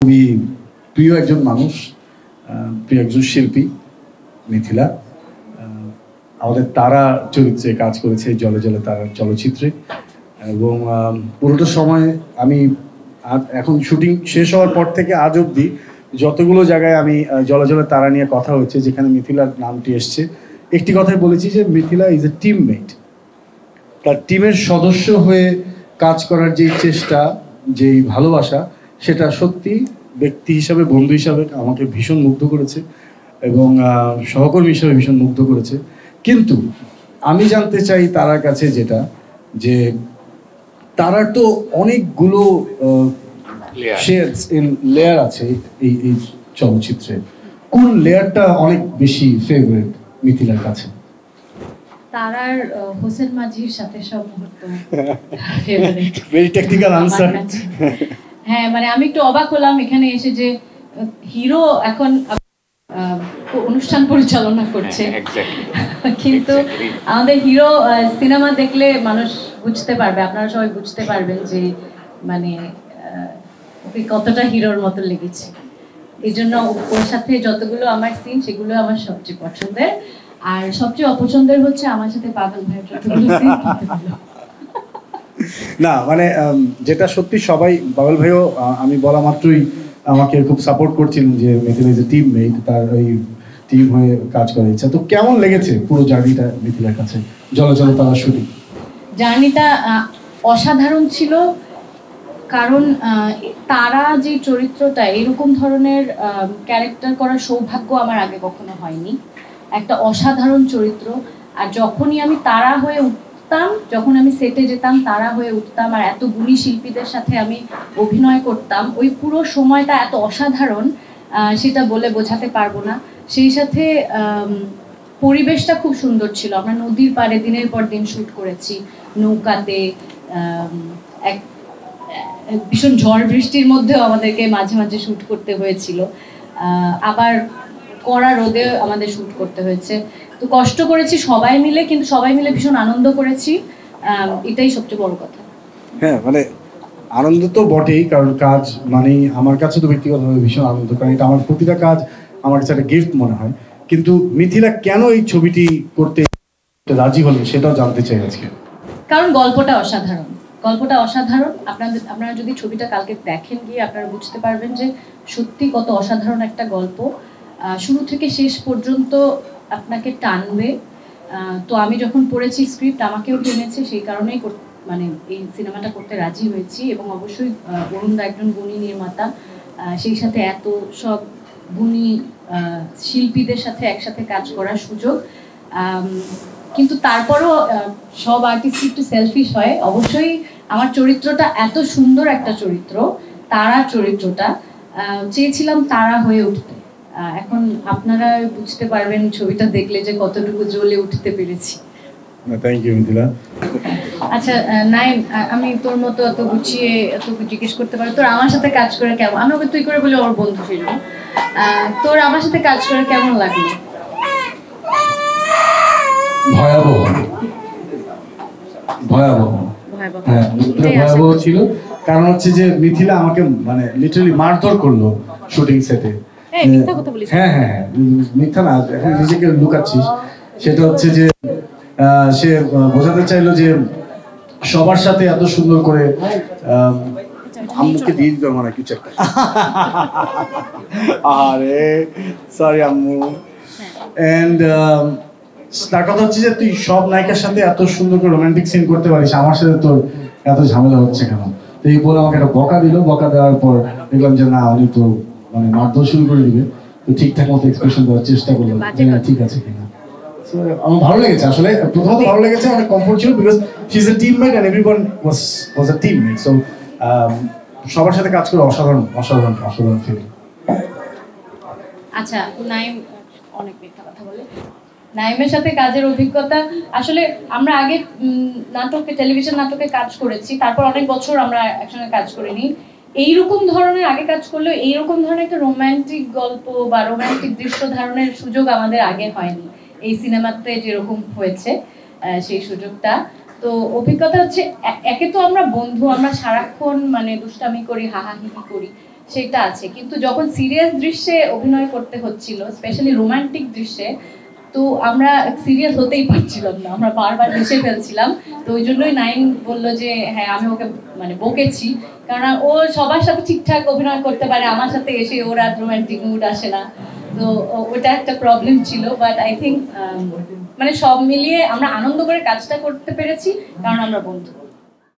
খুবই প্রিয় একজন মানুষ, প্রিয় একজন শিল্পী মিথিলা। আমাদের তারা চরিত্রে কাজ করেছে জলে জলে তারার চলচ্চিত্রে, এবং পুরোটা সময় আমি এখন শুটিং শেষ হওয়ার পর থেকে আজ অবধি যতগুলো জায়গায় আমি জলে জলে তারা নিয়ে কথা হয়েছে, যেখানে মিথিলার নামটি এসছে, একটি কথাই বলেছি যে মিথিলা ইজ এ টিমমেট। তার টিমের সদস্য হয়ে কাজ করার যেই চেষ্টা, যেই ভালোবাসা, সেটা সত্যি ব্যক্তি হিসাবে, বন্ধু হিসাবে আমাকে ভীষণ মুগ্ধ করেছে এবং সহকর্মী হিসাবে ভীষণ মুগ্ধ করেছে। কিন্তু আমি জানতে চাই তারার কাছে যেটা, যে তারার তো অনেকগুলো লেয়ার আছে এই চলচ্চিত্রে। কোন লেয়ারটা অনেক বেশি ফেভারিট মিথিলার কাছে? তারার হোসেন মাঝির সাথে সব মুহূর্ত ভেরি টেকনিক্যাল আনসার। হ্যাঁ, মানে আমি একটু অবাক হলাম এখানে এসে যে হিরো এখন অনুষ্ঠান পরিচালনা করছে, কিন্তু আমাদের হিরো সিনেমা দেখলে মানুষ বুঝতে পারবে, আপনারা সবাই বুঝতে পারবেন যে মানে ওকে কতটা হিরোর মতো লেগেছে। এই জন্য ওর সাথে যতগুলো আমার সিন, সেগুলো আমার সবচেয়ে পছন্দের। আর সবচেয়ে অপছন্দের হচ্ছে আমার সাথে পাগল ভাইয়ের যতগুলো সিন। না মানে যেটা সত্যি সবাই, পাগল ভাইও আমি বলা মাত্রই আমাকে খুব সাপোর্ট করছিলেন যে মিথিলা ইজ এ টিমমেট, তার ওই টিম হয়ে কাজ করার ইচ্ছা। তো কেমন লেগেছে পুরো জার্নিটা মিথিলার কাছে, জলে জলে তারা শুটিং? জার্নিটা অসাধারণ ছিল, কারণ তারা যে চরিত্রটা, এরকম ধরনের ক্যারেক্টার করার সৌভাগ্য আমার আগে কখনো হয়নি। একটা অসাধারণ চরিত্র। আর যখনই আমি তারা হয়ে উঠতাম, যখন আমি সেটে যেতাম, তারা হয়ে উঠতাম, আর এত গুণী শিল্পীদের সাথে আমি অভিনয় করতাম, ওই পুরো সময়টা এত অসাধারণ, সেটা বলে বোঝাতে পারবো না। সেই সাথে পরিবেশটা খুব সুন্দর ছিল। আমরা নদীর পাড়ে দিনের পর দিন শ্যুট করেছি, নৌকাতে, এক ভীষণ ঝড় বৃষ্টির মধ্যেও আমাদেরকে মাঝে মাঝে শ্যুট করতে হয়েছিল, আবার কড়া রোদে আমাদের শ্যুট করতে হয়েছে। তো কষ্ট করেছি সবাই মিলে, কিন্তু সবাই মিলে ভীষণ আনন্দ করেছি, এটাই সবচেয়ে বড় কথা। হ্যাঁ, মানে আনন্দ তো বটেই, কারণ কাজ মানেই আমার কাছে তো ব্যক্তিগতভাবে ভীষণ আনন্দ, কারণ এটা আমার প্রতিটা কাজ আমার কাছে একটা গিফট মনে হয়। কিন্তু মিথিলা কেন এই ছবিটি করতে রাজি হলেন সেটাও জানতে চাই আজকে। কারণ গল্পটা অসাধারণ, গল্পটা অসাধারণ। আপনারা যদি ছবিটা কালকে দেখেন গিয়ে, আপনারা বুঝতে পারবেন যে সত্যি কত অসাধারণ একটা গল্প। শুরু থেকে শেষ পর্যন্ত আপনাকে টানবে। তো আমি যখন পড়েছি স্ক্রিপ্ট, আমাকেও টেনেছে, সেই কারণেই মানে এই সিনেমাটা করতে রাজি হয়েছি। এবং অবশ্যই অরুণদা একজন গুণী নির্মাতা, সেই সাথে এত সব গুণী শিল্পীদের সাথে একসাথে কাজ করার সুযোগ। কিন্তু তারপরও সব আর্টিস্ট একটু সেলফিশ হয়। অবশ্যই আমার চরিত্রটা এত সুন্দর একটা চরিত্র, তারা চরিত্রটা, চেয়েছিলাম তারা হয়ে উঠতে। এখন আপনারা বুঝতে পারবেন ছবিটা দেখলে যে কতটুকু জ্বলে উঠতে পেরেছি। Thank you Mithila. আচ্ছা নাইম, আমি তোর মতো এত গুছিয়ে এত জিজ্ঞেস করতে পারি, তোর আমার সাথে কাজ করে কেমন? আমি ওকে তুই করে বলে ওর বন্ধু ছিল। তোর আমার সাথে কাজ করে কেমন লাগলো? ভয়াবহ, ভয়াবহ। হ্যাঁ, ভয়াবহ ছিল। কারণ হচ্ছে যে মিথিলা আমাকে মানে লিটারালি মারধর করলো শুটিং সেটে। হ্যাঁ হ্যাঁ, মিথ্যা না, এখন নিজেকে লুকাচ্ছিস। সেটা হচ্ছে যে সে বোঝাতে চাইলো যে সবার সাথে এত সুন্দর করে আম্মুকে দিয়ে দিতে মানে কিছু একটা। আরে সরি আম্মু। এন্ড তার কথা হচ্ছে যে তুই সব নায়িকার সাথে এত সুন্দর করে রোমান্টিক সিন করতে পারিস, আমার সাথে তোর এত ঝামেলা হচ্ছে কেন? তো এই বলে আমাকে একটা বকা দিল। বকা দেওয়ার পর দেখলাম যে না, উনি তো মানে মারধর শুরু করে দিবে। তো ঠিকঠাক মতো এক্সপ্রেশন দেওয়ার চেষ্টা করলাম, ঠিক আছে কিনা। আমার ভালো লেগেছে আসলে, প্রথমত ভালো লেগেছে, অনেক কমফোর্ট ছিল, because she is a teammate and everyone was a teammate. So সবার সাথে কাজ করে অসাধারণ অসাধারণ অসাধারণ ফিলিং। আচ্ছা, নাইম অনেক মিথ্যা কথা বলে। নাইমের সাথে কাজের অভিজ্ঞতা, আসলে আমরা আগে নাটকে, টেলিভিশন নাটকে কাজ করেছি, তারপর অনেক বছর আমরা একসঙ্গে কাজ করিনি। এইরকম ধরনের আগে কাজ করলেও এইরকম ধরনের একটা রোমান্টিক গল্প বা রোমান্টিক দৃশ্য ধারণের সুযোগ আমাদের আগে হয়নি। এই সিনেমাতে যেরকম হয়েছে সেই সুযোগটা। তো অভিজ্ঞতা হচ্ছে, একে তো আমরা বন্ধু, আমরা সারাক্ষণ মানে দুষ্টামি করি, হাহাহিহি করি, সেটা আছে, কিন্তু যখন সিরিয়াস দৃশ্যে অভিনয় করতে হচ্ছিল, স্পেশালি রোমান্টিক দৃশ্যে, তো আমরা সিরিয়াস হতেই পারছিলাম না, আমরা বারবার হেসে ফেলছিলাম। তো ওই জন্যই নাইম বললো যে হ্যাঁ আমি ওকে মানে বকেছি, কারণ ও সবার সাথে ঠিকঠাক অভিনয় করতে পারে, আমার সাথে এসে ওর আর রোমান্টিক মুড আসে না। তো ওটা একটা প্রবলেম ছিল, বাট আই থিঙ্ক মানে সব মিলিয়ে আমরা আনন্দ করে কাজটা করতে পেরেছি, কারণ আমরা বন্ধু।